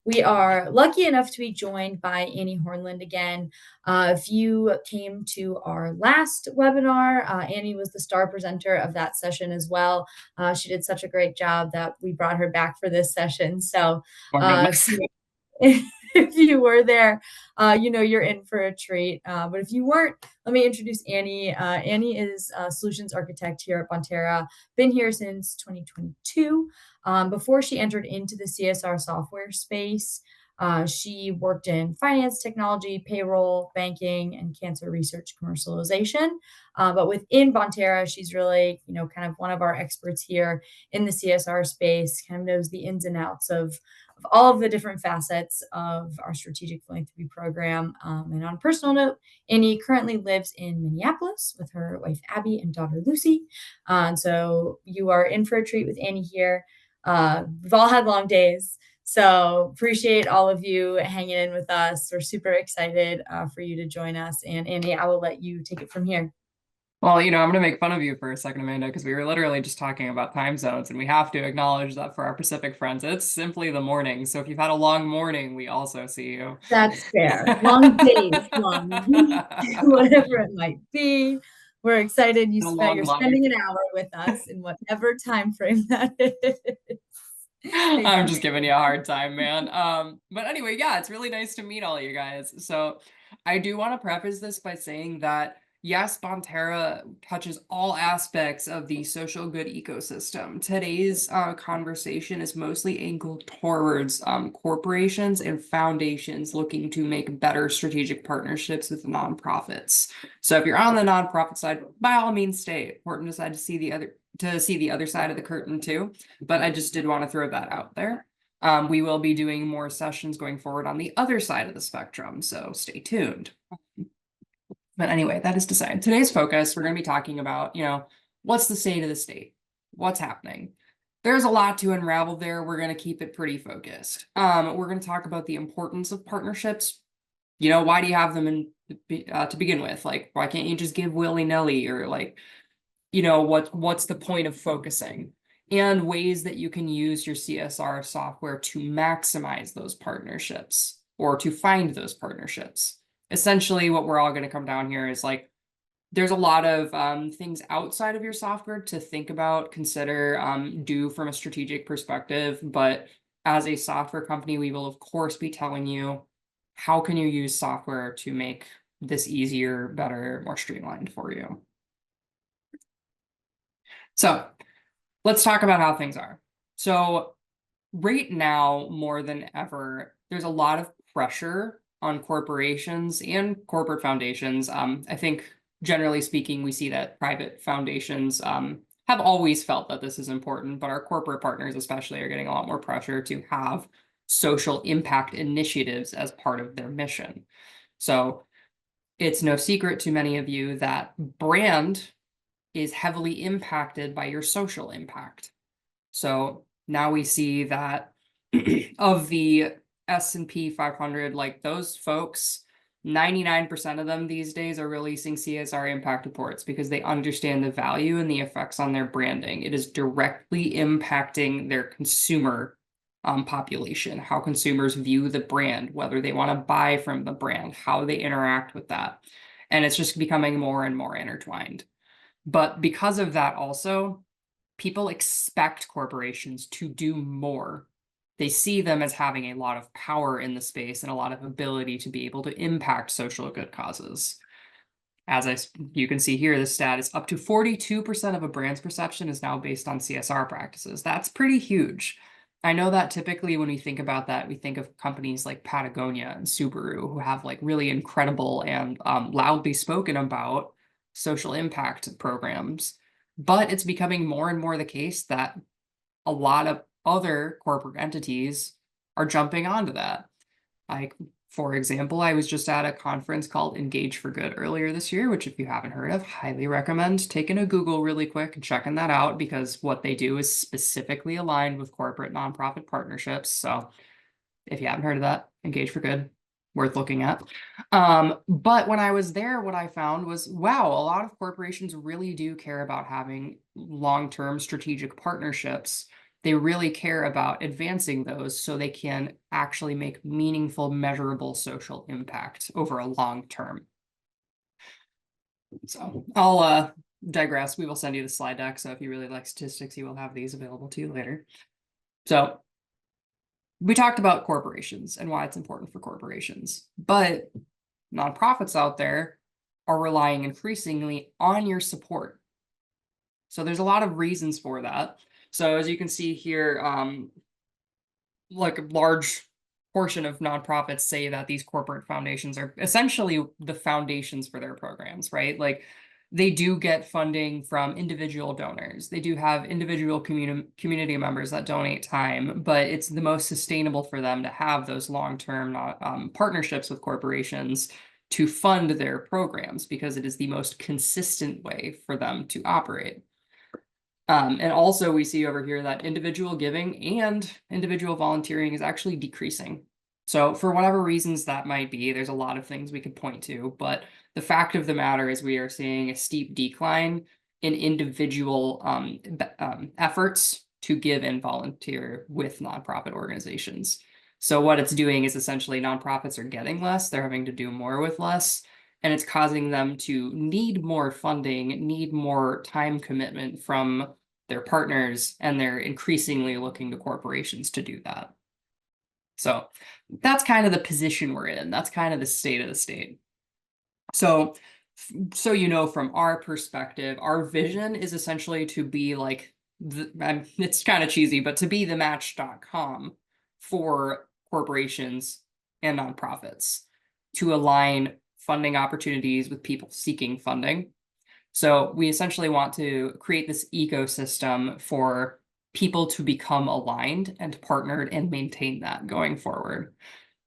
We are lucky enough to be joined by Annie Hornland again. If you came to our last webinar, Annie was the star presenter of that session as well. She did such a great job that we brought her back for this session. So Oh, if goodness. you if you were there, you're in for a treat. But if you weren't, let me introduce Annie. Annie is a solutions architect here at Bonterra, been here since 2022. Before she entered into the CSR software space, she worked in finance, technology, payroll, banking, and cancer research commercialization. But within Bonterra, she's really, kind of one of our experts here in the CSR space, kind of knows the ins and outs of all of the different facets of our strategic philanthropy program. And on a personal note, Annie currently lives in Minneapolis with her wife Abby and daughter Lucy. So you are in for a treat with Annie here. We've all had long days. So appreciate all of you hanging in with us. We're super excited for you to join us. And Annie, I will let you take it from here. Well, I'm going to make fun of you for a second, Amanda, because we were literally just talking about time zones, and we have to acknowledge that for our Pacific friends, it's simply the morning. So if you've had a long morning, we also see you. That's fair. Long days, long week, whatever it might be. We're excited A you're long life. spending an hour with us in whatever time frame that is. Hey, I'm just giving you a hard time, man. But anyway, yeah, it's really nice to meet all you guys. So I do want to preface this by saying that yes, Bonterra touches all aspects of the social good ecosystem. Today's conversation is mostly angled towards corporations and foundations looking to make better strategic partnerships with nonprofits. So if you're on the nonprofit side, by all means stay. Important decide to see the other side of the curtain too. But I just did want to throw that out there. We will be doing more sessions going forward on the other side of the spectrum, so stay tuned. But anyway, that is to say, today's focus, we're going to be talking about, what's the state of the state? What's happening? There's a lot to unravel there. We're going to keep it pretty focused. We're going to talk about the importance of partnerships. Why do you have them to begin with? Like, why can't you just give willy-nilly, or like, what's the point of focusing, and ways that you can use your CSR software to maximize those partnerships or to find those partnerships. Essentially, what we're all going to come down here is like, there's a lot of things outside of your software to think about, consider, do from a strategic perspective. But as a software company, we will, of course, be telling you how can you use software to make this easier, better, more streamlined for you. So let's talk about how things are. So right now, more than ever, there's a lot of pressure on corporations and corporate foundations. I think generally speaking, we see that private foundations have always felt that this is important, but our corporate partners especially are getting a lot more pressure to have social impact initiatives as part of their mission. So it's no secret to many of you that brand is heavily impacted by your social impact. So now we see that of the S&P 500, like those folks, 99% of them these days are releasing CSR impact reports because they understand the value and the effects on their branding. It is directly impacting their consumer population, how consumers view the brand, whether they want to buy from the brand, how they interact with that. And it's just becoming more and more intertwined. But because of that also, people expect corporations to do more. They see them as having a lot of power in the space and a lot of ability to be able to impact social good causes. You can see here, the stat is up to 42% of a brand's perception is now based on CSR practices. That's pretty huge. I know that typically when we think about that, we think of companies like Patagonia and Subaru who have like really incredible and loudly spoken about social impact programs. But it's becoming more and more the case that a lot of other corporate entities are jumping onto that. Like, for example, I was just at a conference called Engage for Good earlier this year, which if you haven't heard of, highly recommend taking a Google really quick and checking that out, because what they do is specifically aligned with corporate nonprofit partnerships. So if you haven't heard of that, Engage for Good, worth looking at. But when I was there, what I found was, wow, a lot of corporations really do care about having long-term strategic partnerships. They really care about advancing those so they can actually make meaningful, measurable social impact over a long term. So I'll digress. We will send you the slide deck. So if you really like statistics, you will have these available to you later. So we talked about corporations and why it's important for corporations, but nonprofits out there are relying increasingly on your support. So there's a lot of reasons for that. So as you can see here, like a large portion of nonprofits say that these corporate foundations are essentially the foundations for their programs, right? Like they do get funding from individual donors. They do have individual community members that donate time, but it's the most sustainable for them to have those long-term partnerships with corporations to fund their programs because it is the most consistent way for them to operate. And also we see over here that individual giving and individual volunteering is actually decreasing. So for whatever reasons that might be, there's a lot of things we could point to, but the fact of the matter is we are seeing a steep decline in individual efforts to give and volunteer with nonprofit organizations. So what it's doing is essentially nonprofits are getting less, they're having to do more with less, and it's causing them to need more funding, need more time commitment from their partners, and they're increasingly looking to corporations to do that. So that's kind of the position we're in. That's kind of the state of the state. So, you know, from our perspective, our vision is essentially to be like, it's kind of cheesy, but to be the match.com for corporations and nonprofits to align funding opportunities with people seeking funding. So we essentially want to create this ecosystem for people to become aligned and partnered and maintain that going forward.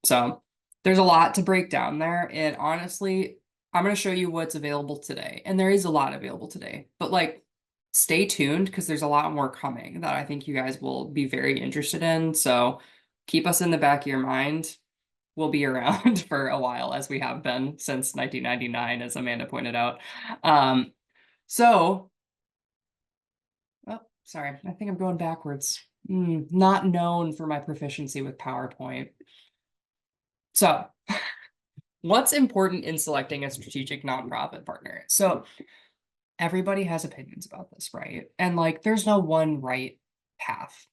So there's a lot to break down there. And honestly, I'm going to show you what's available today. And there is a lot available today, but like stay tuned because there's a lot more coming that I think you guys will be very interested in. So keep us in the back of your mind. We'll be around for a while as we have been since 1999, as Amanda pointed out. So, oh, sorry, I think I'm going backwards. Not known for my proficiency with PowerPoint. So, what's important in selecting a strategic nonprofit partner? So, everybody has opinions about this, right? And like, there's no one right path.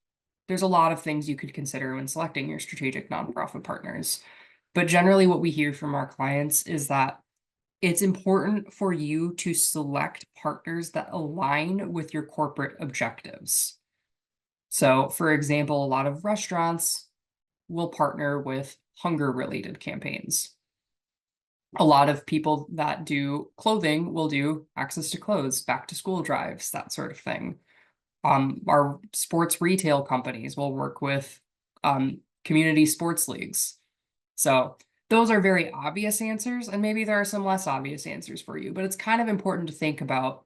There's a lot of things you could consider when selecting your strategic nonprofit partners. But generally, what we hear from our clients is that it's important for you to select partners that align with your corporate objectives. So, for example, a lot of restaurants will partner with hunger-related campaigns. A lot of people that do clothing will do access to clothes, back to school drives, that sort of thing. Our sports retail companies will work with community sports leagues. So those are very obvious answers, and maybe there are some less obvious answers for you, but it's kind of important to think about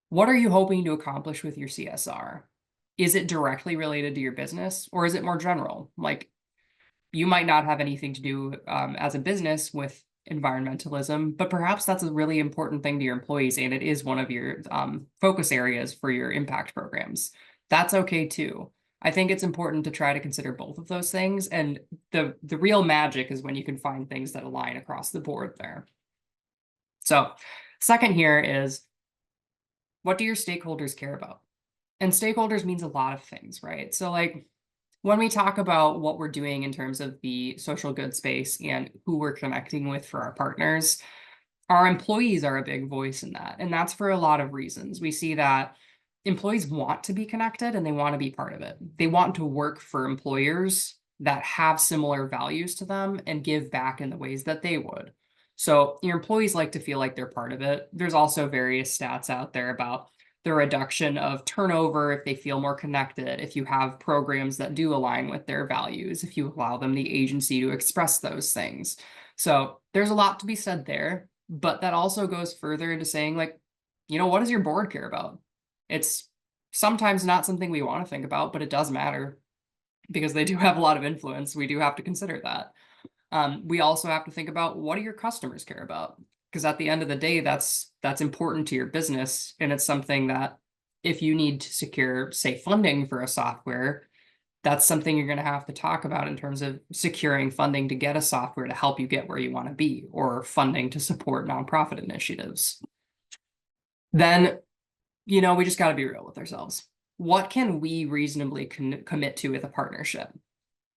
what are you hoping to accomplish with your CSR? Is it directly related to your business, or is it more general? Like you might not have anything to do as a business with environmentalism, but perhaps that's a really important thing to your employees, and it is one of your focus areas for your impact programs. That's okay too. I think it's important to try to consider both of those things, and the real magic is when you can find things that align across the board there. So, second here is, what do your stakeholders care about? And stakeholders means a lot of things, right? So like when we talk about what we're doing in terms of the social good space and who we're connecting with for our partners, our employees are a big voice in that. And that's for a lot of reasons. We see that employees want to be connected and they want to be part of it. They want to work for employers that have similar values to them and give back in the ways that they would. So your employees like to feel like they're part of it. There's also various stats out there about the reduction of turnover if they feel more connected, if you have programs that do align with their values, if you allow them the agency to express those things. So there's a lot to be said there, but that also goes further into saying like, you know, what does your board care about? It's sometimes not something we want to think about, but it does matter because they do have a lot of influence. We do have to consider that. We also have to think about what do your customers care about? Because at the end of the day, that's important to your business, and it's something that if you need to secure, say, funding for a software, that's something you're going to have to talk about in terms of securing funding to get a software to help you get where you want to be, or funding to support nonprofit initiatives. Then, we just got to be real with ourselves. What can we reasonably commit to with a partnership?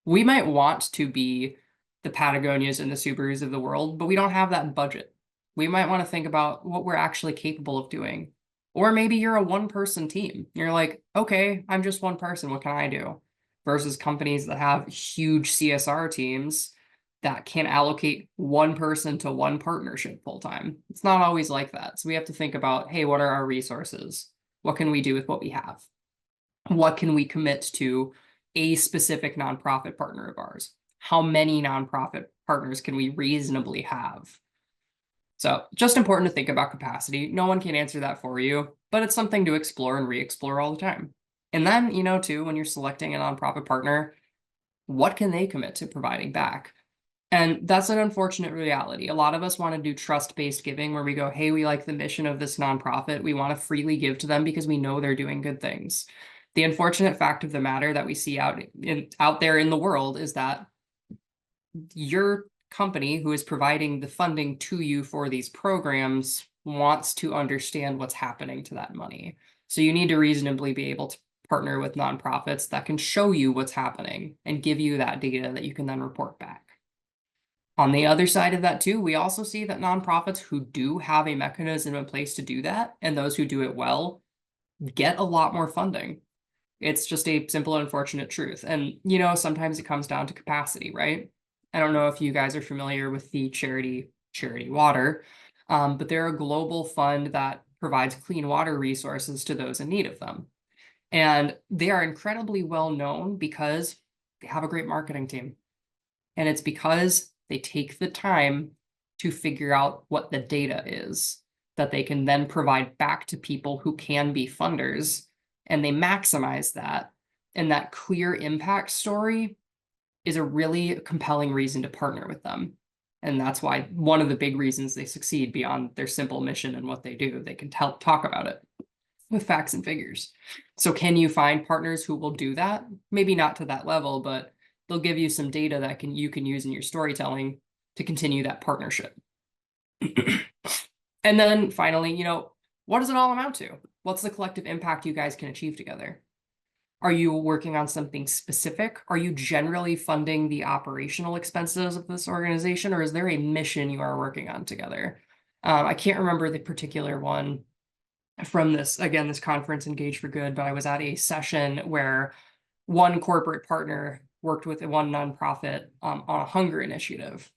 We might want to be the Patagonias and the Subarus of the world, but we don't have that budget. We might want to think about what we're actually capable of doing. Or maybe you're a one-person team. You're like, okay, I'm just one person. What can I do? Versus companies that have huge CSR teams that can allocate one person to one partnership full time. It's not always like that. So we have to think about, hey, what are our resources? What can we do with what we have? What can we commit to a specific nonprofit partner of ours? How many nonprofit partners can we reasonably have? So just important to think about capacity. No one can answer that for you, but it's something to explore and re-explore all the time. And then, too, when you're selecting a nonprofit partner, what can they commit to providing back? And that's an unfortunate reality. A lot of us want to do trust-based giving where we go, hey, we like the mission of this nonprofit. We want to freely give to them because we know they're doing good things. The unfortunate fact of the matter that we see out there in the world is that your company who is providing the funding to you for these programs wants to understand what's happening to that money. So you need to reasonably be able to partner with nonprofits that can show you what's happening and give you that data that you can then report back. On the other side of that too, we also see that nonprofits who do have a mechanism in place to do that, and those who do it well, get a lot more funding. It's just a simple, unfortunate truth. And, sometimes it comes down to capacity, right? I don't know if you guys are familiar with the Charity Water, but they're a global fund that provides clean water resources to those in need of them. And they are incredibly well known because they have a great marketing team. And it's because they take the time to figure out what the data is that they can then provide back to people who can be funders, and they maximize that. And that clear impact story is a really compelling reason to partner with them. And that's why one of the big reasons they succeed beyond their simple mission and what they do, they can talk about it with facts and figures. So can you find partners who will do that? Maybe not to that level, but they'll give you some data that you can use in your storytelling to continue that partnership. And then finally, what does it all amount to? What's the collective impact you guys can achieve together? Are you working on something specific? Are you generally funding the operational expenses of this organization, or is there a mission you are working on together? I can't remember the particular one from this conference, Engage for Good, but I was at a session where one corporate partner worked with one nonprofit on a hunger initiative.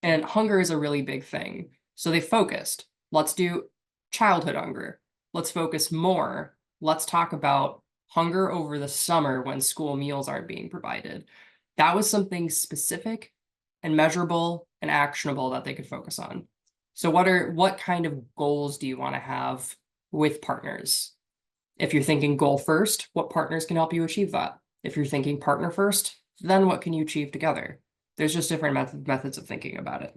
And hunger is a really big thing. So they focused, let's do childhood hunger. Let's focus more. Let's talk about hunger over the summer when school meals aren't being provided. That was something specific and measurable and actionable that they could focus on. So what kind of goals do you want to have with partners? If you're thinking goal first, what partners can help you achieve that? If you're thinking partner first, then what can you achieve together? There's just different methods of thinking about it.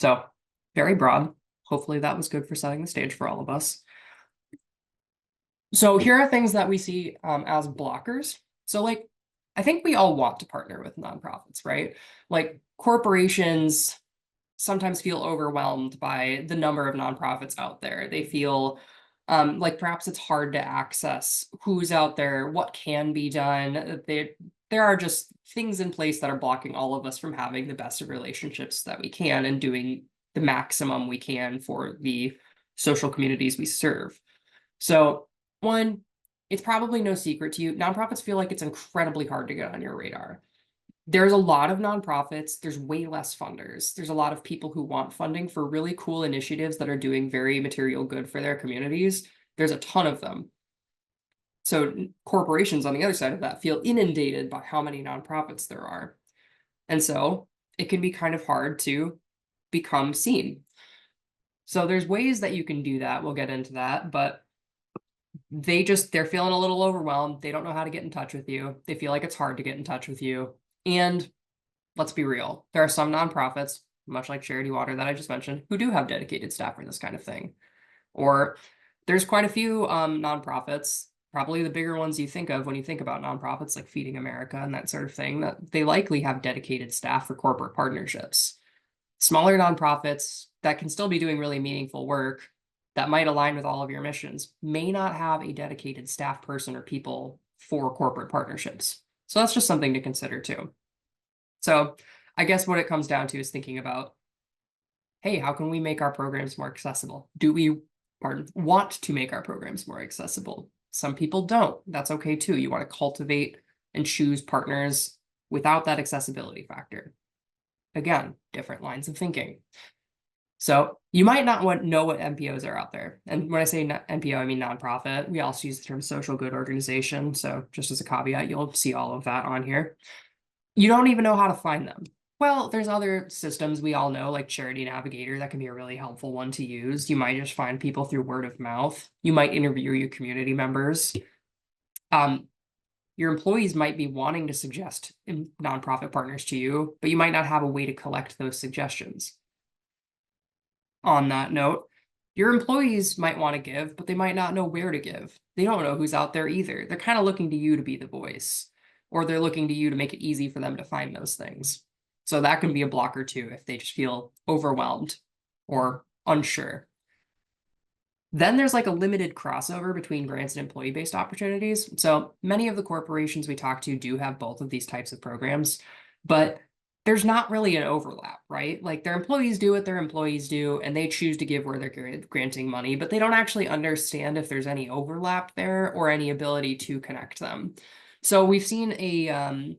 So very broad. Hopefully that was good for setting the stage for all of us. So here are things that we see as blockers. So I think we all want to partner with nonprofits, right? Like corporations sometimes feel overwhelmed by the number of nonprofits out there. They feel like perhaps it's hard to access who's out there, what can be done. There are just things in place that are blocking all of us from having the best of relationships that we can and doing the maximum we can for the social communities we serve. So one, it's probably no secret to you, nonprofits feel like it's incredibly hard to get on your radar. There's a lot of nonprofits, there's way less funders. There's a lot of people who want funding for really cool initiatives that are doing very material good for their communities. There's a ton of them. So corporations on the other side of that feel inundated by how many nonprofits there are. And so it can be kind of hard to become seen. So there's ways that you can do that. We'll get into that, but they're feeling a little overwhelmed. They don't know how to get in touch with you. They feel like it's hard to get in touch with you. And let's be real, there are some nonprofits, much like Charity Water that I just mentioned, who do have dedicated staff for this kind of thing. Or There's quite a few nonprofits, probably the bigger ones you think of when you think about nonprofits like Feeding America and that sort of thing, that they likely have dedicated staff for corporate partnerships. Smaller nonprofits that can still be doing really meaningful work that might align with all of your missions may not have a dedicated staff person or people for corporate partnerships. So that's just something to consider too. So I guess what it comes down to is thinking about, hey, how can we make our programs more accessible? Do we, want to make our programs more accessible? Some people don't. That's okay too. You want to cultivate and choose partners without that accessibility factor. Again, different lines of thinking. So you might not know what NPOs are out there. And when I say NPO, I mean nonprofit. We also use the term social good organization. So just as a caveat, you'll see all of that on here. You don't even know how to find them. Well, there's other systems we all know, like Charity Navigator, that can be a really helpful one to use. You might just find people through word of mouth. You might interview your community members. Your employees might be wanting to suggest nonprofit partners to you, but you might not have a way to collect those suggestions. On that note, your employees might want to give, but they might not know where to give. They don't know who's out there either. They're kind of looking to you to be the voice, or they're looking to you to make it easy for them to find those things. So that can be a blocker too if they just feel overwhelmed or unsure. Then there's like a limited crossover between grants and employee-based opportunities. So many of the corporations we talk to do have both of these types of programs, but there's not really an overlap, right? Like their employees do what their employees do, and they choose to give where they're granting money, but they don't actually understand if there's any overlap there or any ability to connect them. So we've seen an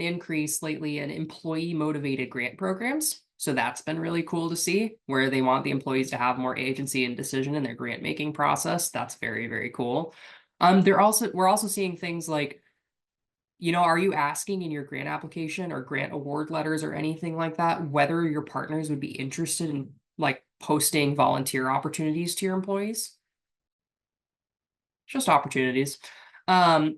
increase lately in employee motivated grant programs. So that's been really cool to see, where they want the employees to have more agency and decision in their grant making process. That's very, very cool. We're also seeing things like, are you asking in your grant application or grant award letters or anything like that whether your partners would be interested in like posting volunteer opportunities to your employees? Just opportunities. And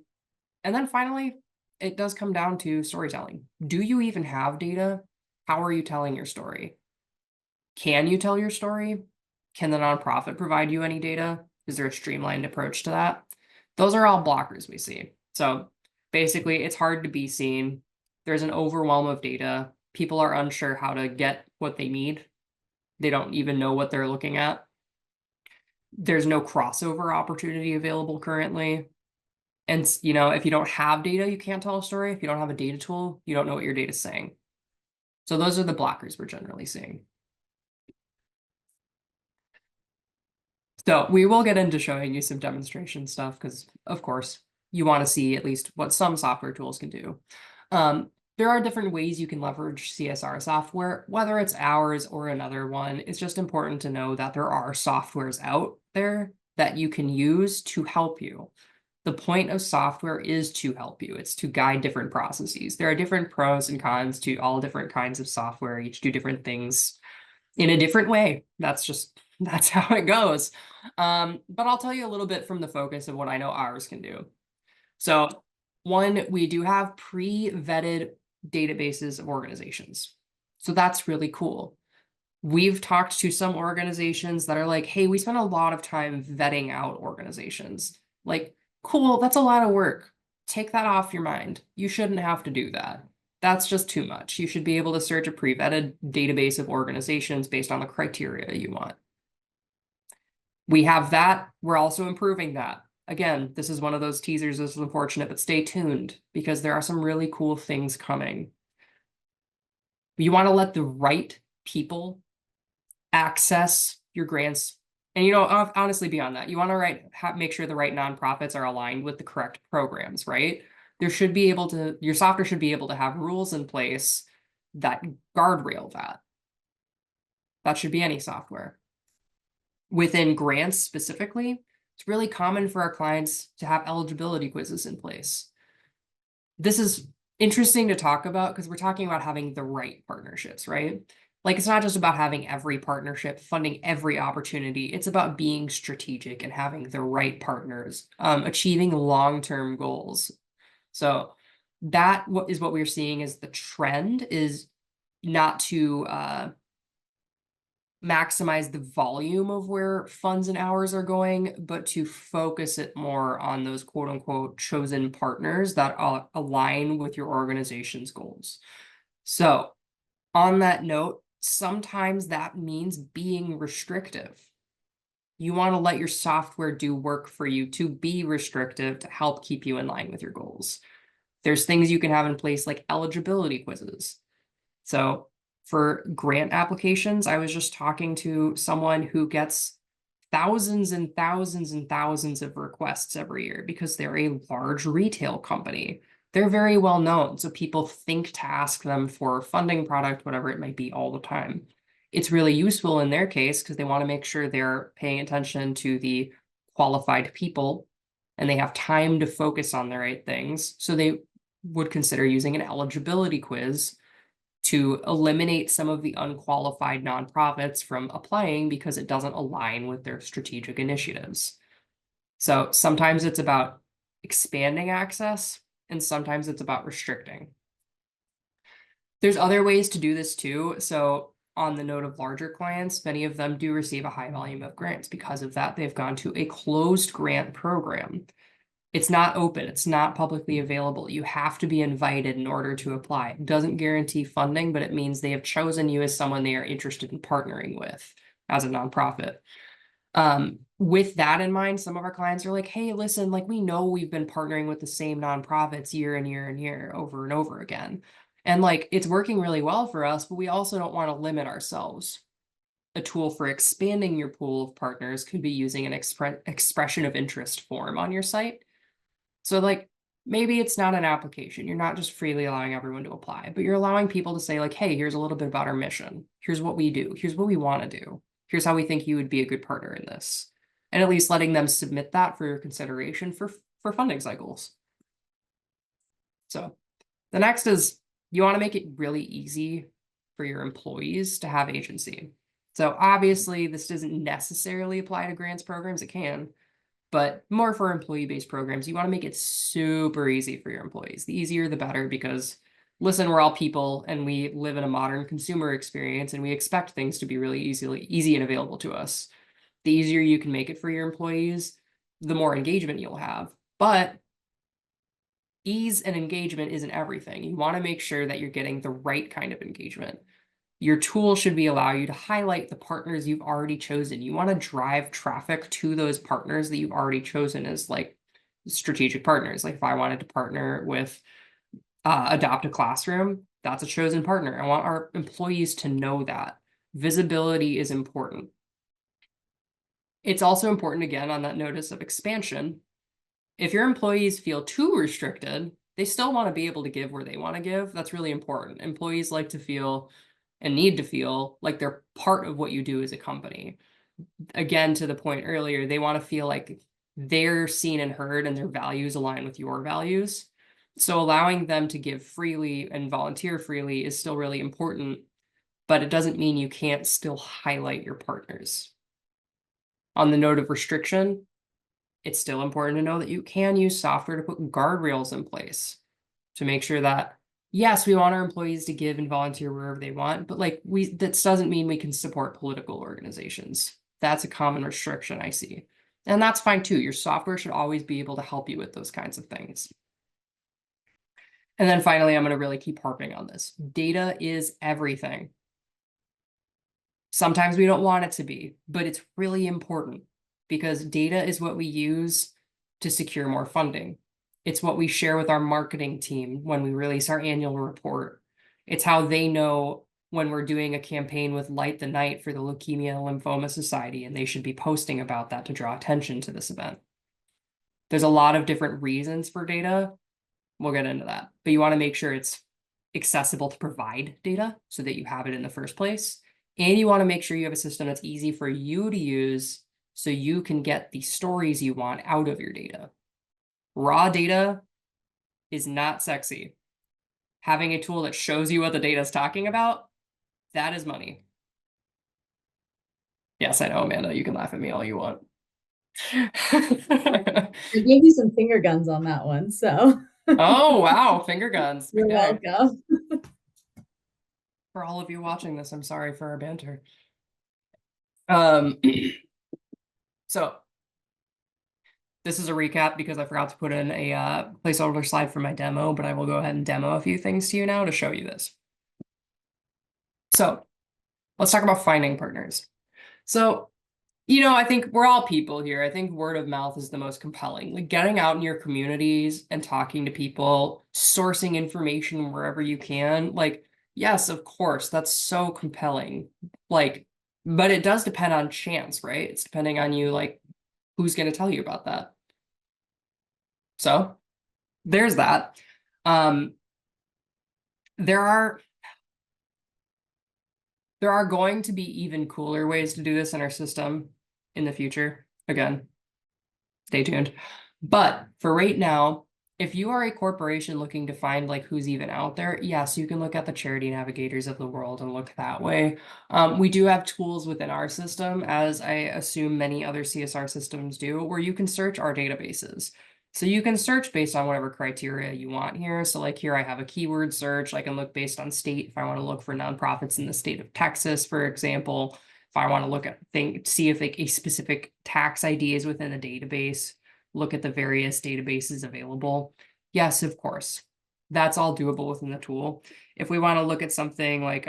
then finally, it does come down to storytelling. Do you even have data? How are you telling your story? Can you tell your story? Can the nonprofit provide you any data? Is there a streamlined approach to that? Those are all blockers we see. So basically, it's hard to be seen. There's an overwhelm of data. People are unsure how to get what they need. They don't even know what they're looking at. There's no crossover opportunity available currently. And, if you don't have data, you can't tell a story. If you don't have a data tool, you don't know what your data is saying. So those are the blockers we're generally seeing. So we will get into showing you some demonstration stuff because, of course, you want to see at least what some software tools can do. There are different ways you can leverage CSR software, whether it's ours or another one. It's just important to know that there are softwares out there that you can use to help you. The point of software is to help you. It's to guide different processes. There are different pros and cons to all different kinds of software. Each do different things in a different way. That's how it goes. But I'll tell you a little bit from the focus of what I know ours can do. So one, we do have pre-vetted databases of organizations. So that's really cool. We've talked to some organizations that are like, hey, we spend a lot of time vetting out organizations. Like, cool, that's a lot of work. Take that off your mind. You shouldn't have to do that. That's just too much. You should be able to search a pre-vetted database of organizations based on the criteria you want. We have that. We're also improving that. Again, this is one of those teasers. This is unfortunate, but stay tuned because there are some really cool things coming. You want to let the right people access your grants. And honestly, beyond that, you want to make sure the right nonprofits are aligned with the correct programs, right? Your software should be able to have rules in place that guardrail that. That should be any software. Within grants specifically, it's really common for our clients to have eligibility quizzes in place. This is interesting to talk about because we're talking about having the right partnerships, right? Like it's not just about having every partnership, funding every opportunity. It's about being strategic and having the right partners, achieving long-term goals. So that is what we're seeing is the trend is not to maximize the volume of where funds and hours are going, but to focus it more on those quote unquote chosen partners that align with your organization's goals. So, on that note, sometimes that means being restrictive. You want to let your software do work for you to be restrictive to help keep you in line with your goals. There's things you can have in place like eligibility quizzes. So for grant applications, I was just talking to someone who gets thousands and thousands and thousands of requests every year because they're a large retail company. They're very well known, so people think to ask them for funding product, whatever it might be, all the time. It's really useful in their case because they want to make sure they're paying attention to the qualified people and they have time to focus on the right things. So they would consider using an eligibility quiz to eliminate some of the unqualified nonprofits from applying because it doesn't align with their strategic initiatives. So sometimes it's about expanding access, and sometimes it's about restricting. There's other ways to do this too. So on the note of larger clients, many of them do receive a high volume of grants. Because of that, they've gone to a closed grant program. It's not open. It's not publicly available. You have to be invited in order to apply. It doesn't guarantee funding, but it means they have chosen you as someone they are interested in partnering with as a nonprofit. With that in mind, some of our clients are like, hey, listen, like we know we've been partnering with the same nonprofits year and year and year over and over again. And like it's working really well for us, but we also don't want to limit ourselves. A tool for expanding your pool of partners could be using an expression of interest form on your site. So like maybe it's not an application. You're not just freely allowing everyone to apply, but you're allowing people to say like, hey, here's a little bit about our mission. Here's what we do. Here's what we want to do. Here's how we think you would be a good partner in this. And at least letting them submit that for your consideration for funding cycles. So the next is you want to make it really easy for your employees to have agency. So obviously this doesn't necessarily apply to grants programs. It can, but more for employee-based programs, you want to make it super easy for your employees. The easier, the better, because listen, we're all people and we live in a modern consumer experience and we expect things to be really easy and available to us. The easier you can make it for your employees, the more engagement you'll have. But ease and engagement isn't everything. You want to make sure that you're getting the right kind of engagement. Your tool should allow you to highlight the partners you've already chosen. You want to drive traffic to those partners that you've already chosen as like strategic partners. Like if I wanted to partner with Adopt a Classroom, that's a chosen partner. I want our employees to know that. Visibility is important. It's also important, again, on that notice of expansion. If your employees feel too restricted, they still want to be able to give where they want to give. That's really important. Employees like to feel and need to feel like they're part of what you do as a company. Again, to the point earlier, they want to feel like they're seen and heard and their values align with your values. So allowing them to give freely and volunteer freely is still really important, but it doesn't mean you can't still highlight your partners. On the note of restriction, it's still important to know that you can use software to put guardrails in place to make sure that, yes, we want our employees to give and volunteer wherever they want, but like that doesn't mean we can support political organizations. That's a common restriction I see. And that's fine too. Your software should always be able to help you with those kinds of things. And then finally, I'm going to really keep harping on this. Data is everything. Sometimes we don't want it to be, but it's really important because data is what we use to secure more funding. It's what we share with our marketing team when we release our annual report. It's how they know when we're doing a campaign with Light the Night for the Leukemia and Lymphoma Society, and they should be posting about that to draw attention to this event. There's a lot of different reasons for data. We'll get into that, but you want to make sure it's accessible to provide data so that you have it in the first place. And you want to make sure you have a system that's easy for you to use so you can get the stories you want out of your data. Raw data is not sexy. Having a tool that shows you what the data is talking about, that is money. Yes, I know, Amanda, you can laugh at me all you want. I gave you some finger guns on that one, so. Oh, wow, finger guns. You're Okay. welcome. For all of you watching this, I'm sorry for our banter. Um, so this is a recap because I forgot to put in a placeholder slide for my demo, but I will go ahead and demo a few things to you now to show you this. So let's talk about finding partners. So, I think we're all people here. I think word of mouth is the most compelling. Like getting out in your communities and talking to people, sourcing information wherever you can. Like, yes, of course, that's so compelling. Like, but it does depend on chance, right? It's depending on you, like, who's going to tell you about that. So there's that. Um, there are there are going to be even cooler ways to do this in our system in the future. Again, stay tuned. But for right now, if you are a corporation looking to find like who's even out there, yes, you can look at the charity navigators of the world and look that way. We do have tools within our system, as I assume many other CSR systems do, where you can search our databases. So you can search based on whatever criteria you want here. So like here I have a keyword search. I can look based on state if I want to look for nonprofits in the state of Texas, for example. If I want to look at see if like a specific tax ID is within a database, look at the various databases available. Yes, of course. That's all doable within the tool. If we want to look at something like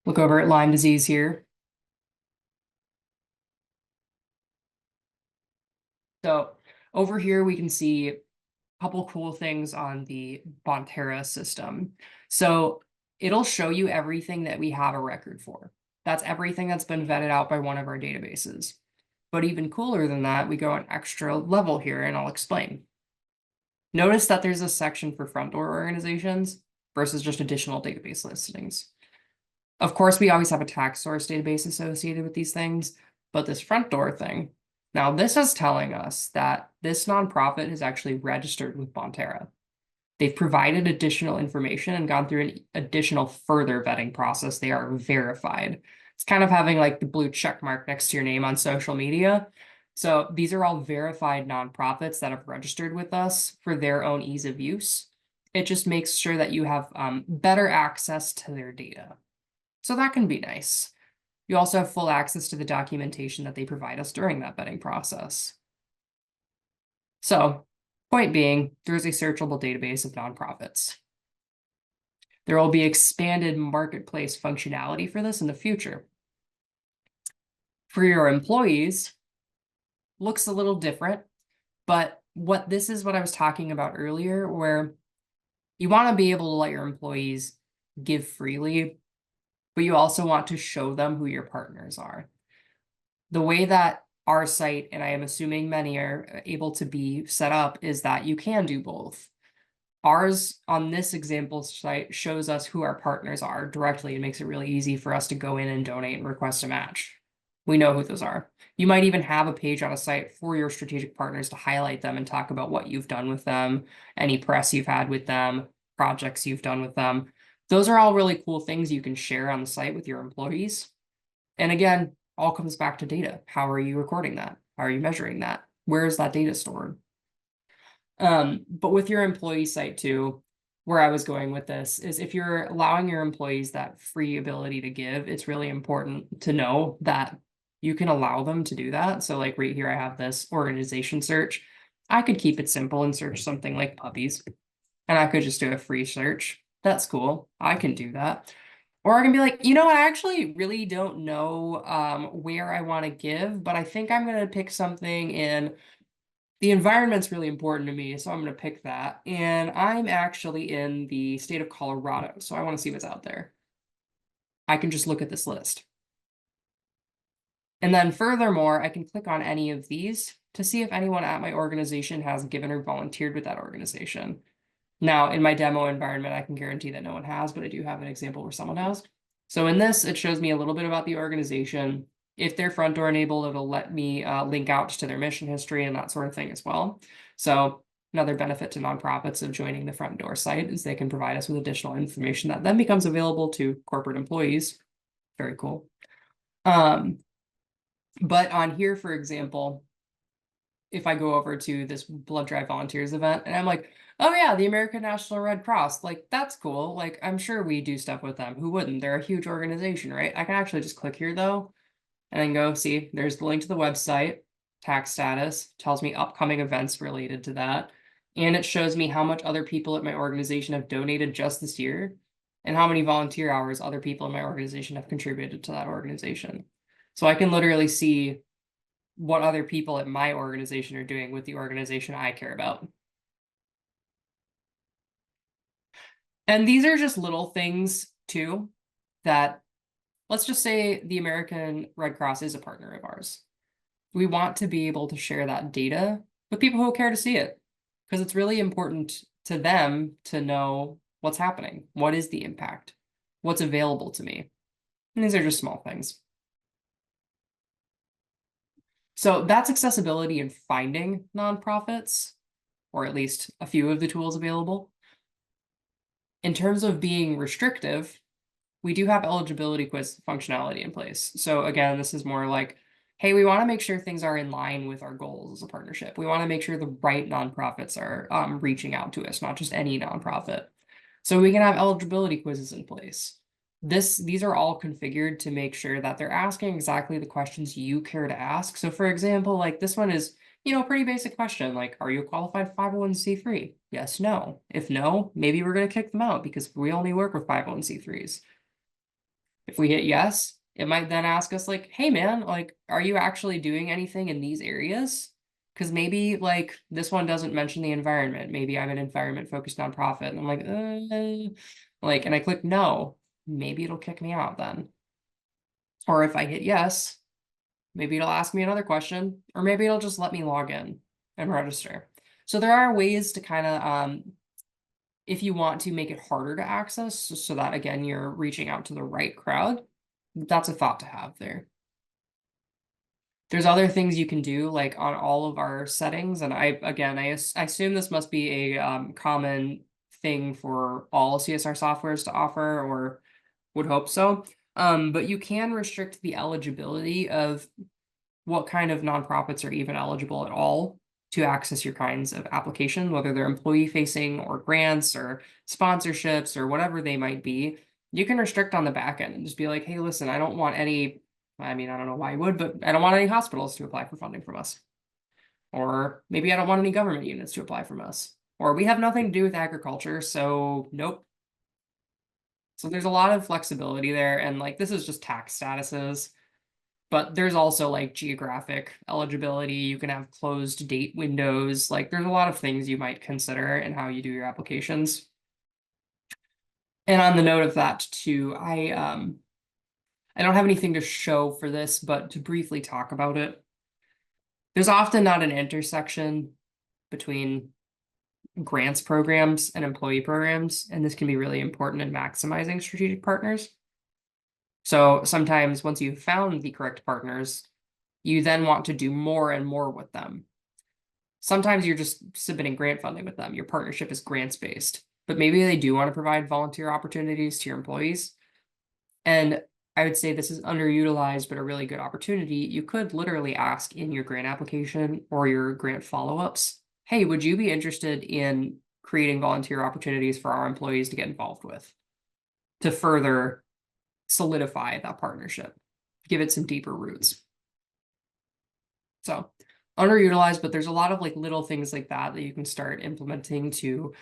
look over at Lyme disease here. So over here we can see a couple cool things on the Bonterra system. So it'll show you everything that we have a record for. That's everything that's been vetted out by one of our databases. But even cooler than that, we go an extra level here, and I'll explain. Notice that there's a section for front door organizations versus just additional database listings. Of course, we always have a tax source database associated with these things, but this front door thing, now this is telling us that this nonprofit is actually registered with Bonterra. They've provided additional information and gone through an additional further vetting process. They are verified. It's kind of having like the blue check mark next to your name on social media. So these are all verified nonprofits that have registered with us for their own ease of use. It just makes sure that you have better access to their data. So that can be nice. You also have full access to the documentation that they provide us during that vetting process. So, point being, there's a searchable database of nonprofits. There will be expanded marketplace functionality for this in the future. For your employees, looks a little different, but this is what I was talking about earlier, where you want to be able to let your employees give freely, but you also want to show them who your partners are. The way that our site, and I am assuming many are able to be set up, is that you can do both. Ours on this example site shows us who our partners are directly and makes it really easy for us to go in and donate and request a match. We know who those are. You might even have a page on a site for your strategic partners to highlight them and talk about what you've done with them, any press you've had with them, projects you've done with them. Those are all really cool things you can share on the site with your employees. And again, all comes back to data. How are you recording that? How are you measuring that? Where is that data stored? But with your employee site too, where I was going with this is if you're allowing your employees that free ability to give, it's really important to know that you can allow them to do that. So like right here, I have this organization search. I could keep it simple and search something like puppies, and I could just do a free search. That's cool. I can do that. Or I can be like, you know what, I actually really don't know where I want to give, but I think I'm going to pick something in the environment's really important to me, so I'm going to pick that. And I'm actually in the state of Colorado, so I want to see what's out there. I can just look at this list. And then furthermore, I can click on any of these to see if anyone at my organization has given or volunteered with that organization. Now, in my demo environment, I can guarantee that no one has, but I do have an example where someone has. So in this, it shows me a little bit about the organization. If they're front door enabled, it'll let me link out to their mission history and that sort of thing as well. So another benefit to nonprofits of joining the front door site is they can provide us with additional information that then becomes available to corporate employees. Very cool. But on here, for example, if I go over to this blood drive volunteers event and I'm like, oh yeah, the American National Red Cross, like that's cool. Like I'm sure we do stuff with them. Who wouldn't? They're a huge organization, right? I can actually just click here though and then go see there's the link to the website, tax status, tells me upcoming events related to that. And it shows me how much other people at my organization have donated just this year and how many volunteer hours other people in my organization have contributed to that organization. So I can literally see what other people at my organization are doing with the organization I care about. And these are just little things too that, let's just say the American Red Cross is a partner of ours. We want to be able to share that data with people who care to see it because it's really important to them to know what's happening. What is the impact? What's available to me? And these are just small things. So that's accessibility and finding nonprofits, or at least a few of the tools available. In terms of being restrictive, we do have eligibility quiz functionality in place. So again, this is more like, hey, we want to make sure things are in line with our goals as a partnership. We want to make sure the right nonprofits are reaching out to us, not just any nonprofit. So we can have eligibility quizzes in place. These are all configured to make sure that they're asking exactly the questions you care to ask. So for example, like this one is, a pretty basic question, like, are you a qualified 501c3? Yes, no. If no, maybe we're going to kick them out because we only work with 501c3s. If we hit yes, it might then ask us like, hey man, like, are you actually doing anything in these areas? Because maybe like this one doesn't mention the environment. Maybe I'm an environment focused nonprofit. And I'm like, and I click no, maybe it'll kick me out then. Or if I hit yes, maybe it'll ask me another question, or maybe it'll just let me log in and register. So there are ways to kind of if you want to make it harder to access so that again you're reaching out to the right crowd, that's a thought to have there. There's other things you can do like on all of our settings, and I assume this must be a common thing for all CSR softwares to offer, or would hope so. But you can restrict the eligibility of what kind of nonprofits are even eligible at all to access your kinds of application, whether they're employee facing or grants or sponsorships or whatever they might be. You can restrict on the back end and just be like, hey, listen, I don't want any, I mean, I don't know why you would, but I don't want any hospitals to apply for funding from us. Or maybe I don't want any government units to apply from us. Or we have nothing to do with agriculture, so nope. So there's a lot of flexibility there. And like, this is just tax statuses. But there's also like geographic eligibility. You can have closed date windows. Like there's a lot of things you might consider in how you do your applications. And on the note of that too, I don't have anything to show for this, but to briefly talk about it. There's often not an intersection between grants programs and employee programs, and this can be really important in maximizing strategic partners. So sometimes once you've found the correct partners, you then want to do more and more with them. Sometimes you're just submitting grant funding with them. Your partnership is grants based, but maybe they do want to provide volunteer opportunities to your employees. And I would say this is underutilized, but a really good opportunity. You could literally ask in your grant application or your grant follow-ups, hey, would you be interested in creating volunteer opportunities for our employees to get involved with to further solidify that partnership, give it some deeper roots. So underutilized, but there's a lot of like little things like that you can start implementing to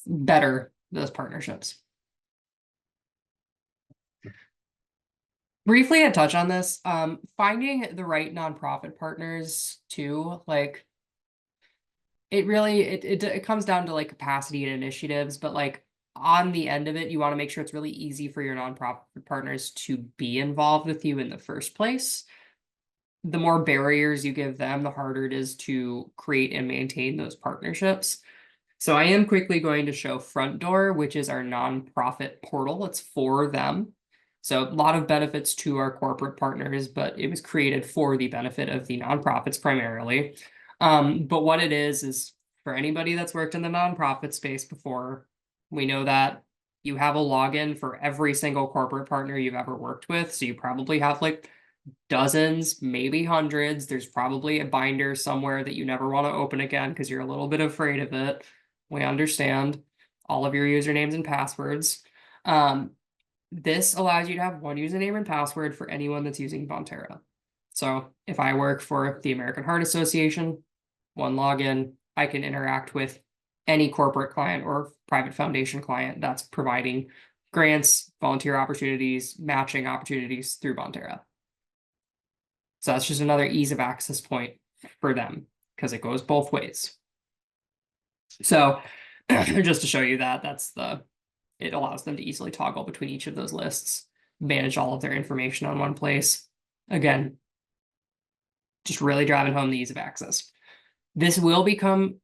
better those partnerships. Briefly to touch on this, finding the right nonprofit partners too, like it really it comes down to like capacity and initiatives, but like on the end of it, you want to make sure it's really easy for your nonprofit partners to be involved with you in the first place. The more barriers you give them, the harder it is to create and maintain those partnerships. So I am quickly going to show Front Door, which is our nonprofit portal. It's for them. So a lot of benefits to our corporate partners, but it was created for the benefit of the nonprofits primarily. But what it is for anybody that's worked in the nonprofit space before, we know that you have a login for every single corporate partner you've ever worked with. So you probably have like dozens, maybe hundreds. There's probably a binder somewhere that you never want to open again because you're a little bit afraid of it. We understand all of your usernames and passwords. This allows you to have one username and password for anyone that's using Bonterra. So if I work for the American Heart Association, one login, I can interact with any corporate client or private foundation client that's providing grants, volunteer opportunities, matching opportunities through Bonterra. So that's just another ease of access point for them because it goes both ways. So just to show you that, it allows them to easily toggle between each of those lists, manage all of their information on one place. Again, just really driving home the ease of access. This will become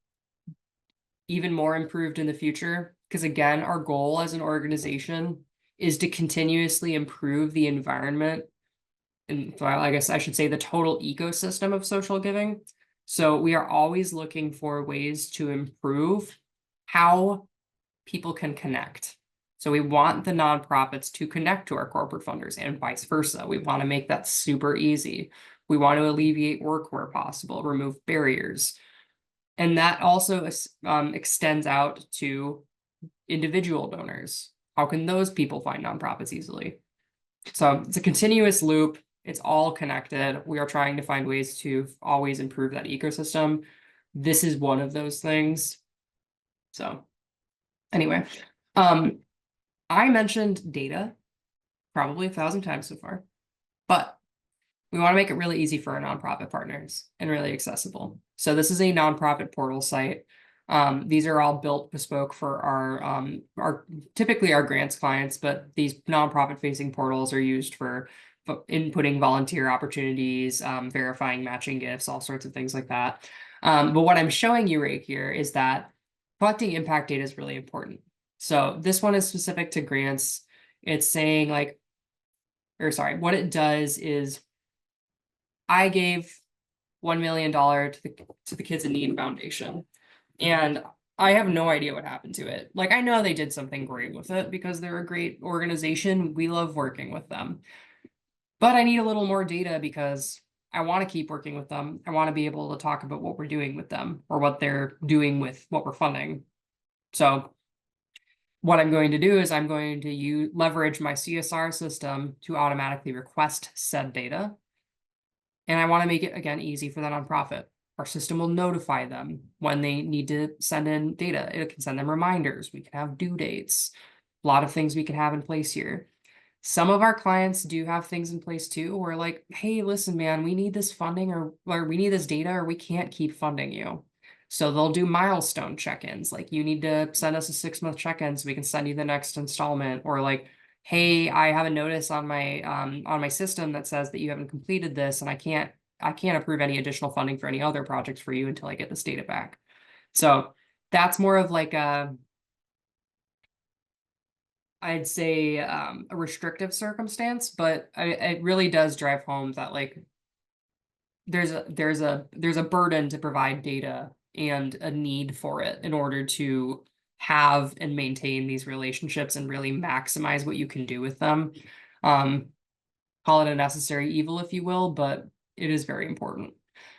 even more improved in the future because, again, our goal as an organization is to continuously improve the environment, and well, I guess I should say the total ecosystem of social giving. So we are always looking for ways to improve how people can connect. So we want the nonprofits to connect to our corporate funders and vice versa. We want to make that super easy. We want to alleviate work where possible, remove barriers. And that also extends out to individual donors. How can those people find nonprofits easily? So it's a continuous loop. It's all connected. We are trying to find ways to always improve that ecosystem. This is one of those things. So anyway, I mentioned data probably 1,000 times so far, but we want to make it really easy for our nonprofit partners and really accessible. So this is a nonprofit portal site. These are all built bespoke for our typically our grants clients, but these nonprofit facing portals are used for inputting volunteer opportunities, verifying matching gifts, all sorts of things like that. But what I'm showing you right here is that collecting impact data is really important. So this one is specific to grants. It's saying like, or sorry, what it does is I gave $1 million to the Kids in Need Foundation, and I have no idea what happened to it. Like, I know they did something great with it because they're a great organization. We love working with them. But I need a little more data because I want to keep working with them. I want to be able to talk about what we're doing with them or what they're doing with what we're funding. So what I'm going to do is I'm going to leverage my CSR system to automatically request said data. And I want to make it, again, easy for the nonprofit. Our system will notify them when they need to send in data. It can send them reminders. We can have due dates. A lot of things we can have in place here. Some of our clients do have things in place too. We're like, hey, listen, man, we need this funding or we need this data or we can't keep funding you. So they'll do milestone check-ins. Like, you need to send us a 6-month check-in so we can send you the next installment. Or like, hey, I have a notice on my system that says that you haven't completed this and I can't approve any additional funding for any other projects for you until I get this data back. So that's more of like I'd say a restrictive circumstance, but it really does drive home that like there's a burden to provide data and a need for it in order to have and maintain these relationships and really maximize what you can do with them. Call it a necessary evil, if you will, but it is very important.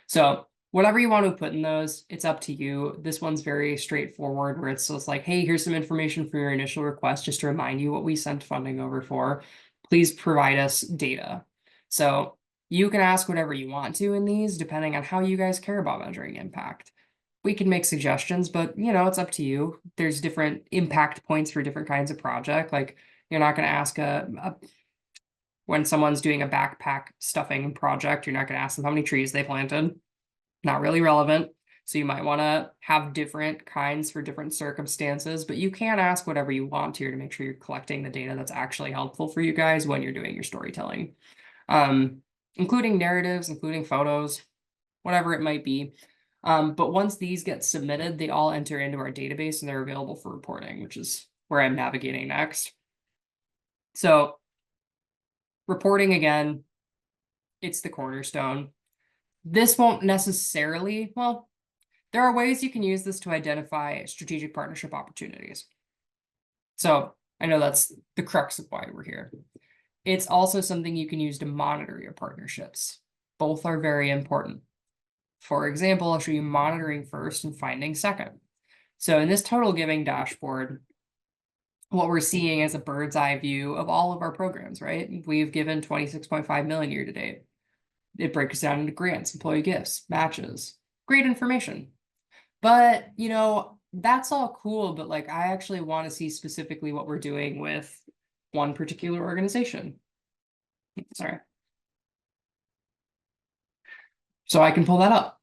So whatever you want to put in those, it's up to you. This one's very straightforward, where it's just like, hey, here's some information for your initial request, just to remind you what we sent funding over for. Please provide us data. So you can ask whatever you want to in these, depending on how you guys care about measuring impact. We can make suggestions, but it's up to you. There's different impact points for different kinds of project. Like, you're not going to ask when someone's doing a backpack stuffing project, you're not going to ask them how many trees they planted. Not really relevant. So you might want to have different kinds for different circumstances, but you can ask whatever you want here to make sure you're collecting the data that's actually helpful for you guys when you're doing your storytelling. Including narratives, including photos, whatever it might be. But once these get submitted, they all enter into our database and they're available for reporting, which is where I'm navigating next. So reporting, again, it's the cornerstone. This won't necessarily, well, there are ways you can use this to identify strategic partnership opportunities. So I know that's the crux of why we're here. It's also something you can use to monitor your partnerships. Both are very important. For example, I'll show you monitoring first and finding second. So in this total giving dashboard, what we're seeing is a bird's eye view of all of our programs, right? We've given 26.5 million year to date. It breaks down into grants, employee gifts, matches, great information. But, that's all cool, but like I actually want to see specifically what we're doing with one particular organization. Sorry. So I can pull that up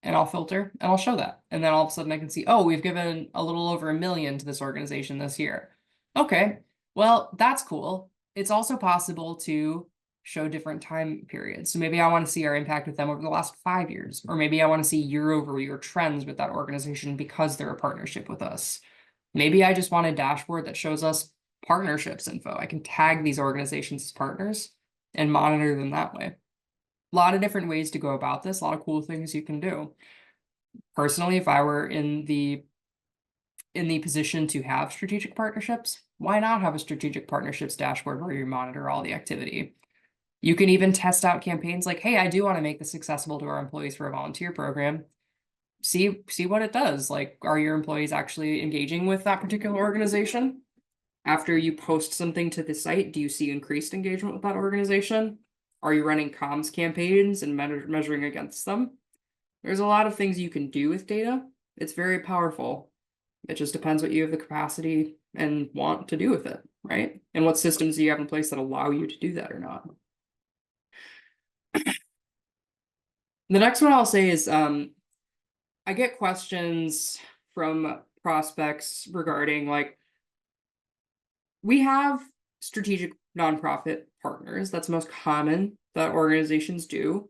and I'll filter and I'll show that. And then all of a sudden I can see, oh, we've given a little over 1 million to this organization this year. Okay, well, that's cool. It's also possible to show different time periods. So maybe I want to see our impact with them over the last 5 years, or maybe I want to see year-over-year trends with that organization because they're a partnership with us. Maybe I just want a dashboard that shows us partnerships info. I can tag these organizations as partners and monitor them that way. A lot of different ways to go about this, a lot of cool things you can do. Personally, if I were in the position to have strategic partnerships, why not have a strategic partnerships dashboard where you monitor all the activity? You can even test out campaigns like, hey, I do want to make this accessible to our employees for a volunteer program. See what it does. Like, are your employees actually engaging with that particular organization? After you post something to the site, do you see increased engagement with that organization? Are you running comms campaigns and measuring against them? There's a lot of things you can do with data. It's very powerful. It just depends what you have the capacity and want to do with it, right? And what systems do you have in place that allow you to do that or not? The next one I'll say is I get questions from prospects regarding like, we have strategic nonprofit partners. That's most common that organizations do.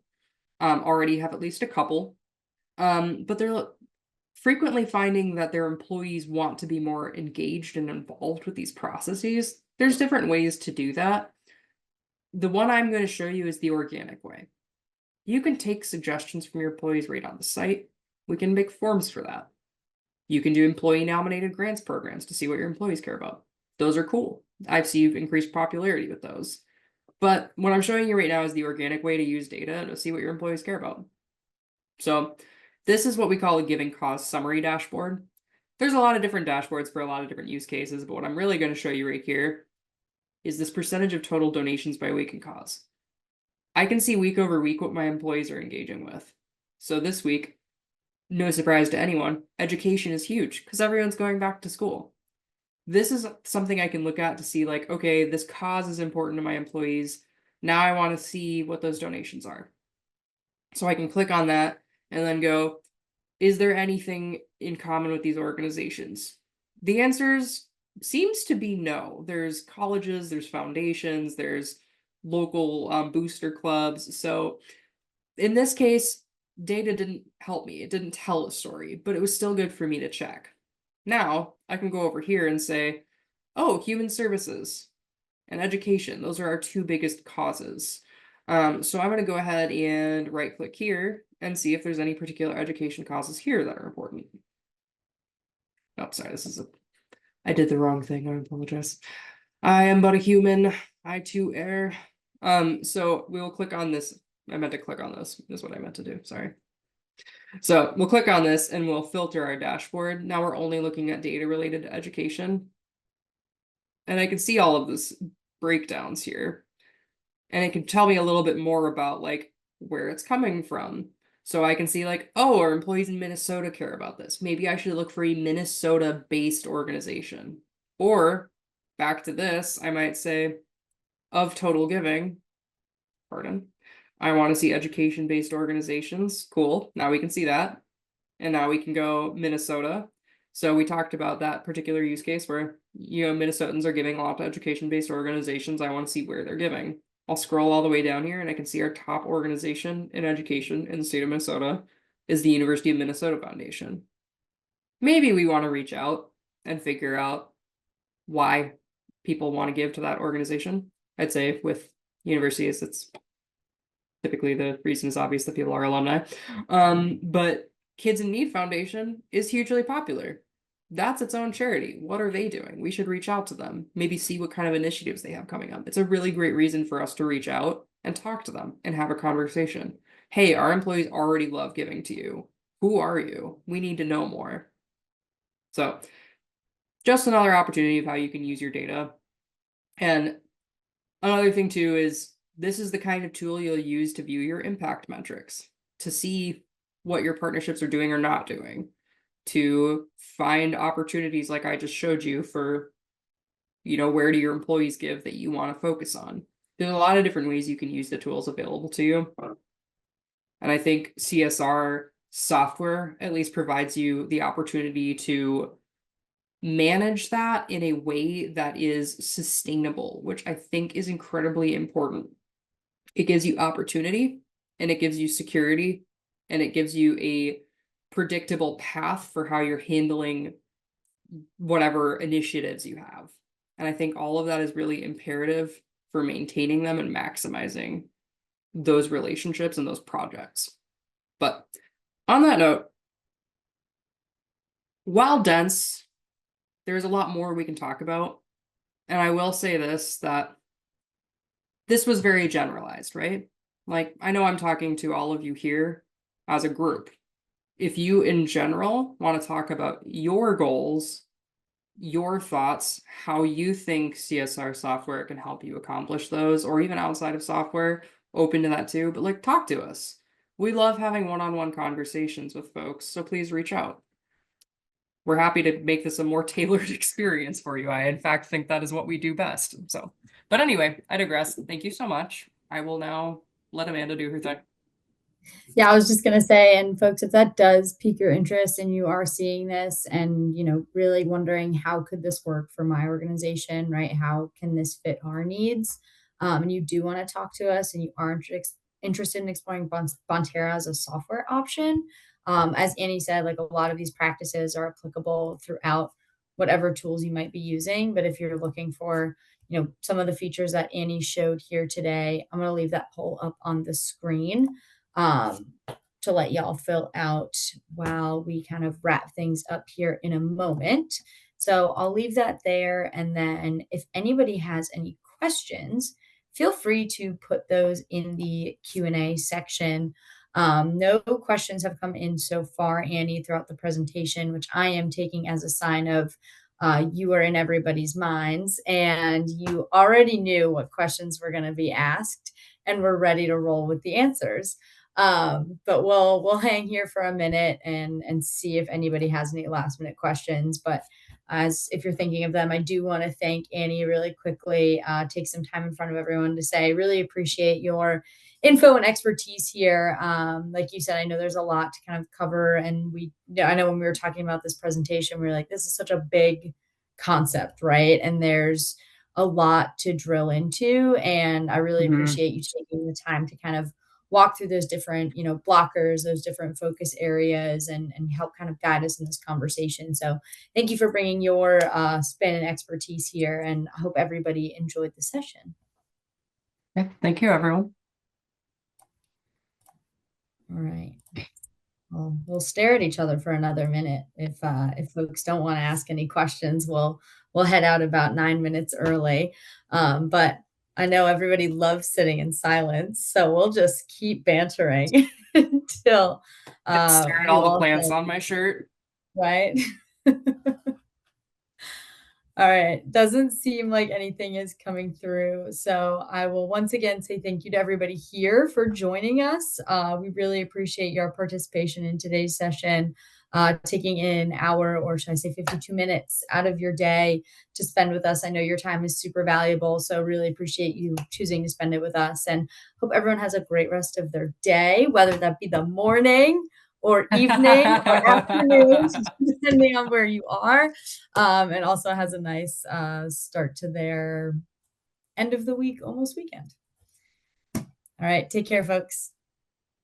Already have at least a couple. But they're frequently finding that their employees want to be more engaged and involved with these processes. There's different ways to do that. The one I'm going to show you is the organic way. You can take suggestions from your employees right on the site. We can make forms for that. You can do employee nominated grants programs to see what your employees care about. Those are cool. I've seen increased popularity with those. But what I'm showing you right now is the organic way to use data to see what your employees care about. So this is what we call a giving cause summary dashboard. There's a lot of different dashboards for a lot of different use cases, but what I'm really going to show you right here is this percentage of total donations by week and cause. I can see week over week what my employees are engaging with. So this week, no surprise to anyone, education is huge because everyone's going back to school. This is something I can look at to see like, okay, this cause is important to my employees. Now I want to see what those donations are. So I can click on that and then go, is there anything in common with these organizations? The answers seems to be no. There's colleges, there's foundations, there's local booster clubs. So in this case, data didn't help me. It didn't tell a story, but it was still good for me to check. Now I can go over here and say, oh, human services and education. Those are our two biggest causes. So I'm going to go ahead and right click here and see if there's any particular education causes here that are important. Oh, sorry, I did the wrong thing. I apologize. I am but a human. I too err. So we will click on this. I meant to click on this. Is what I meant to do. Sorry. So we'll click on this and we'll filter our dashboard. Now we're only looking at data related to education. And I can see all of this breakdowns here. And it can tell me a little bit more about like where it's coming from. So I can see like, oh, our employees in Minnesota care about this. Maybe I should look for a Minnesota-based organization. Or back to this, I might say of total giving, pardon, I want to see education-based organizations. Cool. Now we can see that. And now we can go Minnesota. So we talked about that particular use case where, Minnesotans are giving a lot to education-based organizations. I want to see where they're giving. I'll scroll all the way down here and I can see our top organization in education in the state of Minnesota is the University of Minnesota Foundation. Maybe we want to reach out and figure out why people want to give to that organization. I'd say with universities, it's typically the reason is obvious that people are alumni. But Kids in Need Foundation is hugely popular. That's its own charity. What are they doing? We should reach out to them, maybe see what kind of initiatives they have coming up. It's a really great reason for us to reach out and talk to them and have a conversation. Hey, our employees already love giving to you. Who are you? We need to know more. So, just another opportunity of how you can use your data. And another thing, too, is this is the kind of tool you'll use to view your impact metrics, to see what your partnerships are doing or not doing, to find opportunities like I just showed you for, where do your employees give that you want to focus on. There's a lot of different ways you can use the tools available to you. And I think CSR software at least provides you the opportunity to manage that in a way that is sustainable, which I think is incredibly important. It gives you opportunity and it gives you security and it gives you a predictable path for how you're handling whatever initiatives you have. And I think all of that is really imperative for maintaining them and maximizing those relationships and those projects. But on that note, while dense, there's a lot more we can talk about. And I will say this, that this was very generalized, right? Like, I know I'm talking to all of you here as a group. If you in general want to talk about your goals, your thoughts, how you think CSR software can help you accomplish those, or even outside of software, open to that too. But like, talk to us. We love having one-on-one conversations with folks, so please reach out. We're happy to make this a more tailored experience for you. I, in fact, think that is what we do best. So, but anyway, I digress. Thank you so much. I will now let Amanda do her thing. Yeah, I was just going to say, and folks, if that does pique your interest and you are seeing this and, really wondering how could this work for my organization, right? How can this fit our needs? And you do want to talk to us and you are interested in exploring Bonterra as a software option. As Annie said, like a lot of these practices are applicable throughout whatever tools you might be using. But if you're looking for, some of the features that Annie showed here today, I'm going to leave that poll up on the screen um, to let y'all fill out while we kind of wrap things up here in a moment. So I'll leave that there. And then if anybody has any questions, feel free to put those in the Q&A section. No questions have come in so far, Annie, throughout the presentation, which I am taking as a sign of you are in everybody's minds and you already knew what questions were going to be asked and we're ready to roll with the answers. But we'll hang here for a minute and see if anybody has any last minute questions. But as if you're thinking of them, I do want to thank Annie really quickly. Take some time in front of everyone to say, really appreciate your info and expertise here. Like you said, I know there's a lot to kind of cover, and I know when we were talking about this presentation, we were like, this is such a big concept, right? And there's a lot to drill into, and I really appreciate you taking the time to kind of walk through those different, blockers, those different focus areas and help kind of guide us in this conversation. So thank you for bringing your spin and expertise here. And I hope everybody enjoyed the session. Yeah, thank you, everyone. All right. Well, we'll stare at each other for another minute. If folks don't want to ask any questions, we'll head out about 9 minutes early. But I know everybody loves sitting in silence, so we'll just keep bantering until Stare at you all the all plants say, on my shirt. right. All right. Doesn't seem like anything is coming through. So I will once again say thank you to everybody here for joining us. We really appreciate your participation in today's session, taking an hour, or should I say 52 minutes out of your day to spend with us. I know your time is super valuable. So really appreciate you choosing to spend it with us, and hope everyone has a great rest of their day, whether that be the morning or evening or afternoon, depending on where you are. And also has a nice start to their end of the week, almost weekend. All right. Take care, folks.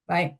Bye.